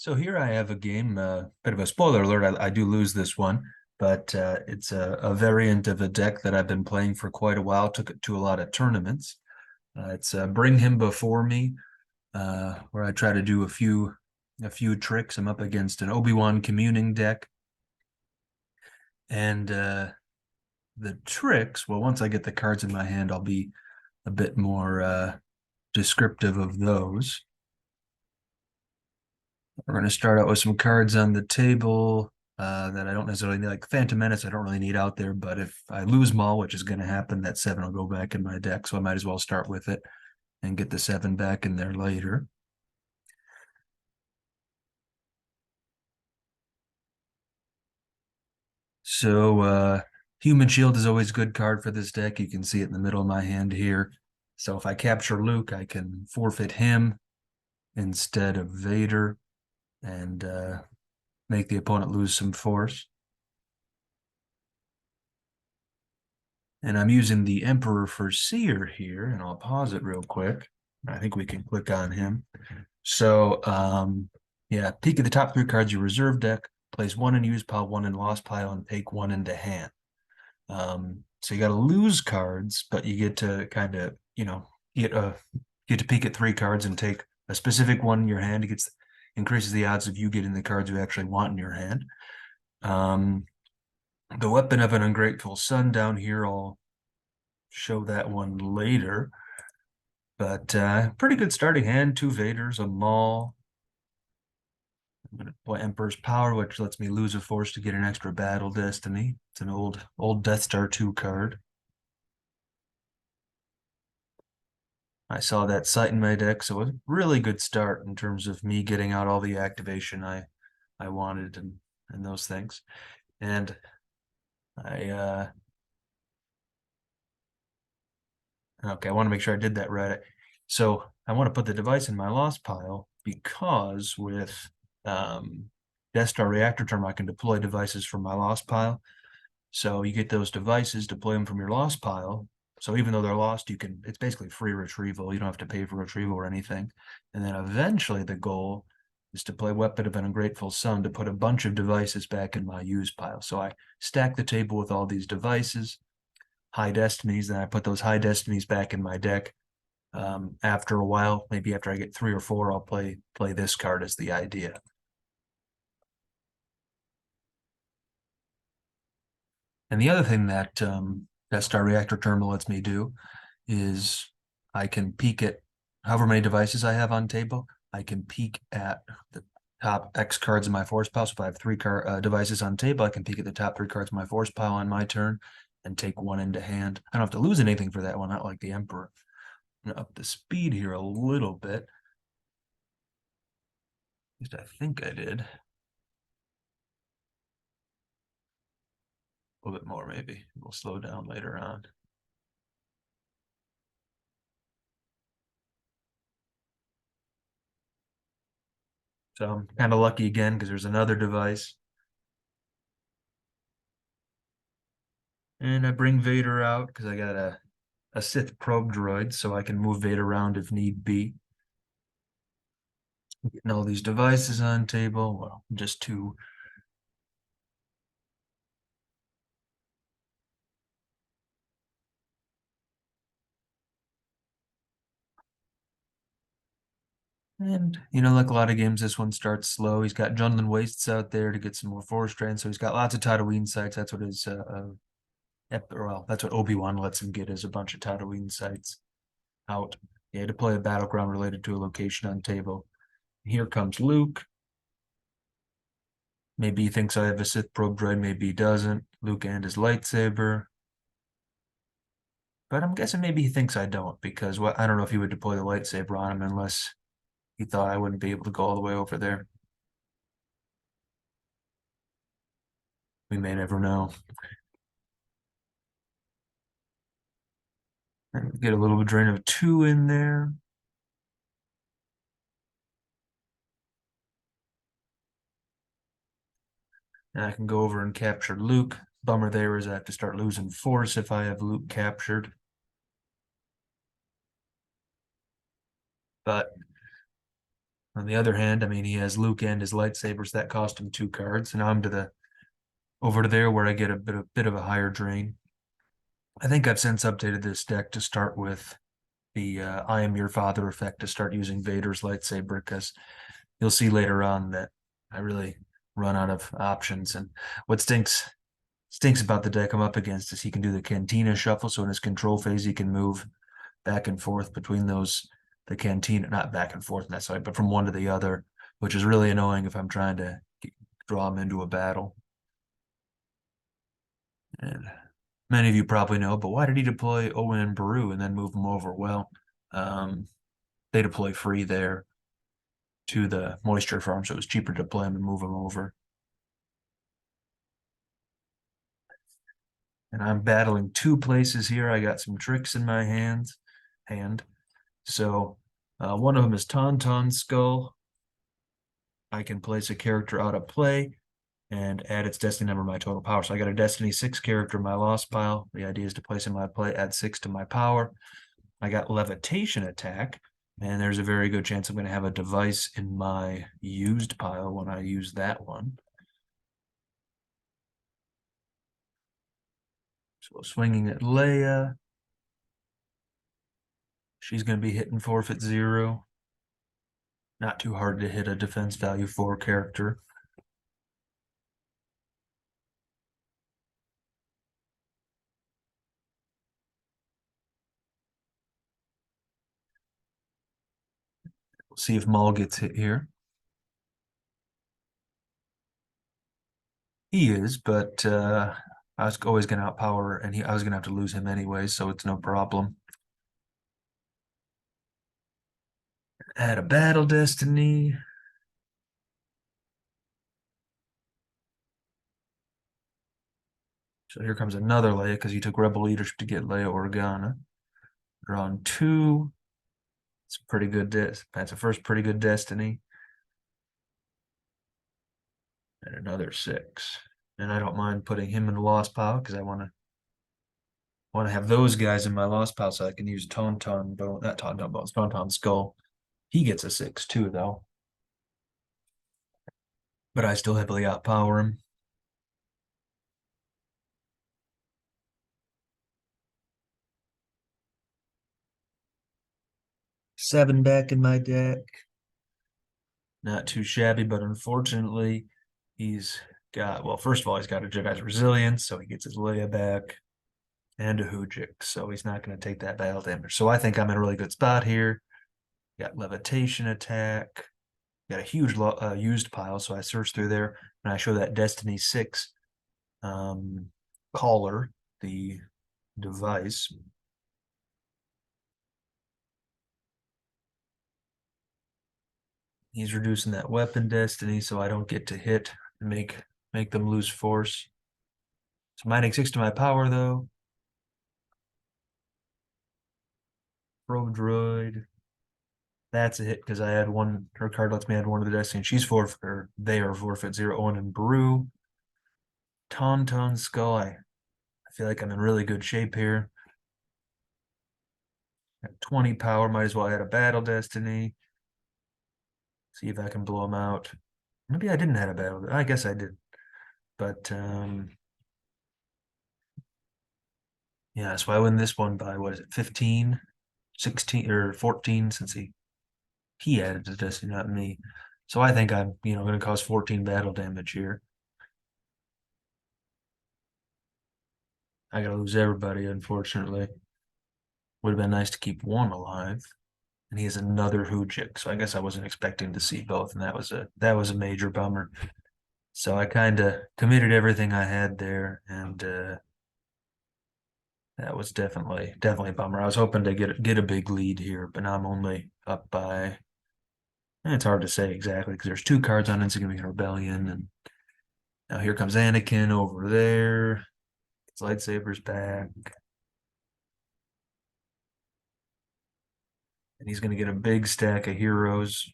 So here I have a game, bit of a spoiler alert, I do lose this one, but it's a variant of a deck that I've been playing for quite a while, took it to a lot of tournaments. It's Bring Him Before Me, where I try to do a few tricks. I'm up against an Obi-Wan communing deck, and the tricks, well, once I get the cards in my hand, I'll be a bit more descriptive of those. We're going to start out with some cards on the table that I don't necessarily need, like Phantom Menace. I don't really need out there, but if I lose Maul, which is going to happen, that 7 will go back in my deck, so I might as well start with it and get the 7 back in there later. So Human Shield is always a good card for this deck. You can see it in the middle of my hand here. So if I capture Luke, I can forfeit him instead of Vader and make the opponent lose some force. And I'm using the Emperor for Seer here, and I'll pause it real quick. I think we can click on him. So, yeah, peek at the top 3 cards of your reserve deck, place 1 in use pile, 1 in lost pile, and take 1 into hand. So you got to lose cards, but you get to kind of, get to peek at 3 cards and take a specific one in your hand. It increases the odds of you getting the cards you actually want in your hand. The Weapon of an Ungrateful Son down here, I'll show that one later. But pretty good starting hand. 2 Vaders, a Maul. I'm going to play Emperor's Power, which lets me lose a force to get an extra Battle Destiny. It's an old Death Star 2 card. I saw that sight in my deck, so a really good start in terms of me getting out all the activation I wanted and those things. And I okay, I want to make sure I did that right. So I want to put the device in my lost pile because with Death Star Reactor Term, I can deploy devices from my lost pile. So you get those devices, deploy them from your lost pile. So even though they're lost, it's basically free retrieval. You don't have to pay for retrieval or anything. And then eventually the goal is to play Weapon of an Ungrateful Son to put a bunch of devices back in my use pile. So I stack the table with all these devices, high destinies, then I put those high destinies back in my deck. After a while, maybe after I get 3 or 4, I'll play this card as the idea. And the other thing that Death Star Reactor Terminal lets me do is I can peek at however many devices I have on table. I can peek at the top X cards in my force pile. So if I have 3 devices on table, I can peek at the top 3 cards in my force pile on my turn and take 1 into hand. I don't have to lose anything for that one, not like the Emperor. I'm gonna up the speed here a little bit. At least I think I did. A little bit more, maybe. We'll slow down later on. So I'm kind of lucky again because there's another device. And I bring Vader out because I got a Sith probe droid, so I can move Vader around if need be. Getting all these devices on table. Well, just 2. And, like a lot of games, this one starts slow. He's got Jundland Wastes out there to get some more force drain, so he's got lots of Tatooine sites. That's what his well, that's what Obi-Wan lets him get, is a bunch of Tatooine sites out. He had to play a battleground related to a location on table. Here comes Luke. Maybe he thinks I have a Sith probe droid, maybe he doesn't. Luke and his lightsaber. But I'm guessing maybe he thinks I don't, because I don't know if he would deploy the lightsaber on him unless he thought I wouldn't be able to go all the way over there. We may never know. And get a little drain of 2 in there. And I can go over and capture Luke. Bummer there is I have to start losing force if I have Luke captured. But On the other hand, I mean, he has Luke and his lightsabers that cost him 2 cards, and I'm to the over to there where I get a bit of a higher drain. I think I've since updated this deck to start with the I am your father effect to start using Vader's lightsaber because you'll see later on that I really run out of options. And what stinks about the deck I'm up against is he can do the Cantina shuffle. So in his control phase, he can move back and forth between the Cantina, not back and forth necessarily, but from one to the other, which is really annoying if I'm trying to draw him into a battle. And many of you probably know, but why did he deploy Owen and Baru and then move them over? Well, um, they deploy free there to the moisture farm, so it was cheaper to deploy them and move them over. And I'm battling 2 places here. I got some tricks in my hand. So one of them is Tauntaun Skull. I can place a character out of play and add its destiny number to my total power. So I got a destiny 6 character in my lost pile. The idea is to place in my play, add 6 to my power. I got levitation attack, and there's a very good chance I'm going to have a device in my used pile when I use that one. So swinging at Leia. She's going to be hitting forfeit 0. Not too hard to hit a defense value 4 character. We'll see if Maul gets hit here. He is, but I was always going to outpower, and I was going to have to lose him anyway, so it's no problem. Add a battle destiny. So here comes another Leia because he took Rebel Leadership to get Leia Organa. Drawn 2. It's pretty good. That's a first pretty good destiny. And another 6. And I don't mind putting him in the lost pile because I want to have those guys in my lost pile so I can use Tauntaun Bone, not Tauntaun Bones, Tauntaun Skull. He gets a 6 too, though. But I still heavily outpower him. Seven back in my deck. Not too shabby, but unfortunately, he's got, well, first of all, he's got a Jedi's Resilience, so he gets his Leia back and a Hujik, so he's not going to take that battle damage. So I think I'm in a really good spot here. Got levitation attack. Got a huge used pile, so I search through there and I show that Destiny 6 caller, the device. He's reducing that weapon destiny so I don't get to hit and make them lose force. So mining 6 to my power though. Probe droid. That's a hit because I had one. Her card lets me add one to the destiny. She's forfeit, or they are forfeit 0, Owen and Brew. Tauntaun Skull. I feel like I'm in really good shape here. At 20 power, might as well add a battle destiny. See if I can blow him out. Maybe I didn't have a battle. I guess I did. But yeah, so I win this one by what is it, 15, 16, or 14 since he added to destiny, not me. So I think I'm, going to cause 14 battle damage here. I gotta lose everybody, unfortunately. Would have been nice to keep one alive. And he has another Hujik, so I guess I wasn't expecting to see both, and that was a major bummer. So I kind of committed everything I had there, and that was definitely a bummer. I was hoping to get a big lead here, but now I'm only up by. It's hard to say exactly because there's 2 cards on Insignificant Rebellion, and now here comes Anakin over there. His lightsaber's back. And he's going to get a big stack of heroes.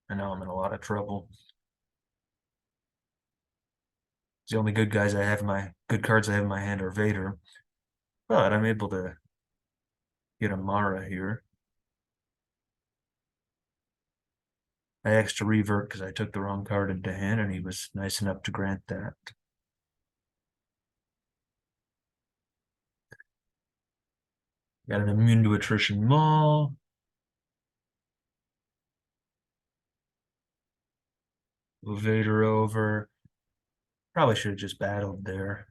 I know I'm in a lot of trouble. The only good cards I have in my hand are Vader, but I'm able to get a Mara here. I asked to revert because I took the wrong card into hand, and he was nice enough to grant that. Got an immune to attrition Maul. Move Vader over. Probably should have just battled there.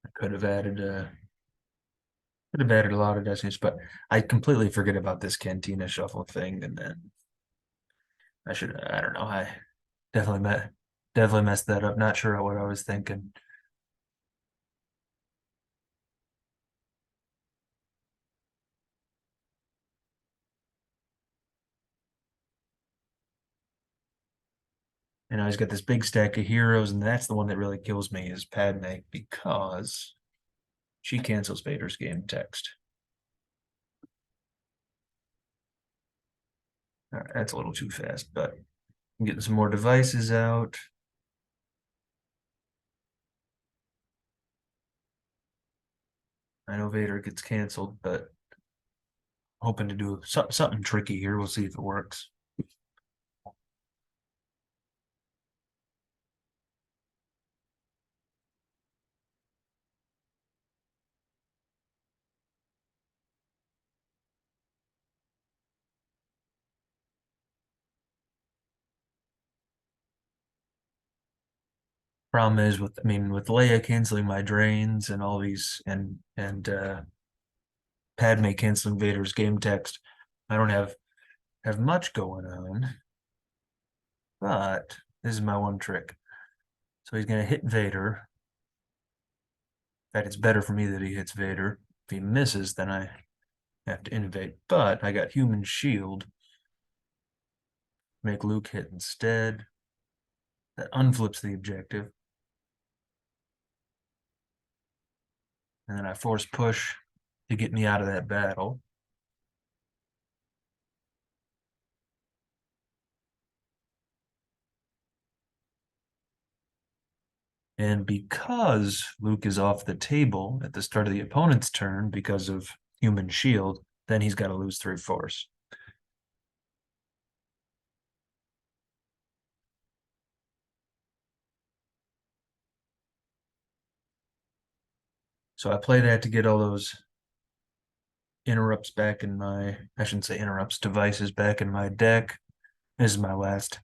I could have added a lot of destinies, but I completely forget about this Cantina shuffle thing, and then I don't know. I definitely definitely messed that up. Not sure what I was thinking. And I always got this big stack of heroes, and that's the one that really kills me is Padme because she cancels Vader's game text. All right, that's a little too fast, but I'm getting some more devices out. I know Vader gets canceled, but hoping to do something tricky here. We'll see if it works. Problem is with Leia canceling my drains and all these and Padme canceling Vader's game text, I don't have much going on. But this is my one trick. So he's gonna hit Vader. In fact, it's better for me that he hits Vader. If he misses, then I have to innovate. But I got human shield. Make Luke hit instead. That unflips the objective. And then I force push to get me out of that battle. And because Luke is off the table at the start of the opponent's turn because of human shield, then he's got to lose 3 force. So I play that to get all those interrupts back in my, I shouldn't say interrupts, devices back in my deck. This is my last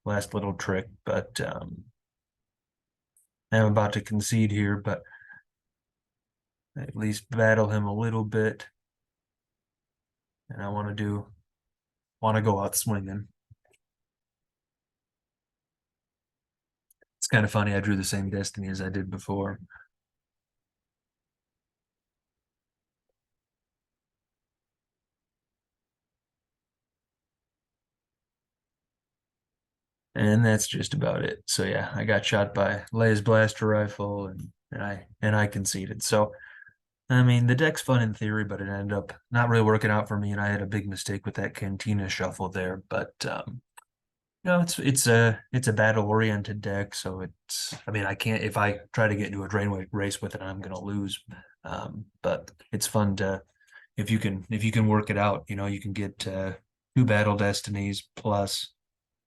little trick, but I'm about to concede here, but at least battle him a little bit. And I want to go out swinging. It's kind of funny. I drew the same destiny as I did before. And that's just about it. So yeah, I got shot by Leia's blaster rifle and I conceded. So I mean the deck's fun in theory, but it ended up not really working out for me, and I had a big mistake with that Cantina shuffle there. But it's a battle oriented deck, so it's I mean I can't if I try to get into a drain race with it, I'm gonna lose. But it's fun to if you can work it out, you can get 2 battle destinies plus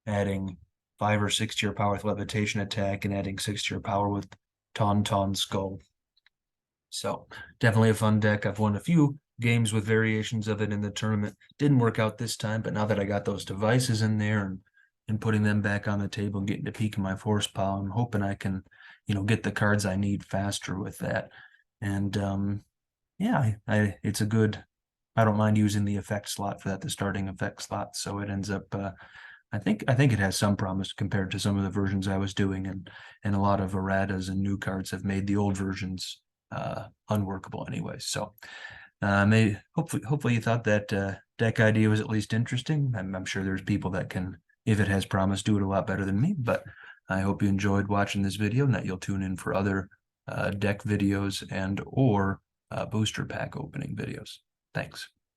adding 5 or 6 to your power with levitation attack and adding 6 to your power with Tauntaun Skull. So definitely a fun deck. I've won a few games with variations of it in the tournament. Didn't work out this time, but now that I got those devices in there and putting them back on the table and getting to peak in my force pile, I'm hoping I can, get the cards I need faster with that. And yeah, it's a good. I don't mind using the effect slot for that, the starting effect slot. So it ends up I think it has some promise compared to some of the versions I was doing, and a lot of erratas and new cards have made the old versions unworkable anyway. So maybe hopefully you thought that deck idea was at least interesting. I'm sure there's people that can, if it has promise, do it a lot better than me. But I hope you enjoyed watching this video and that you'll tune in for other deck videos and or booster pack opening videos. Thanks.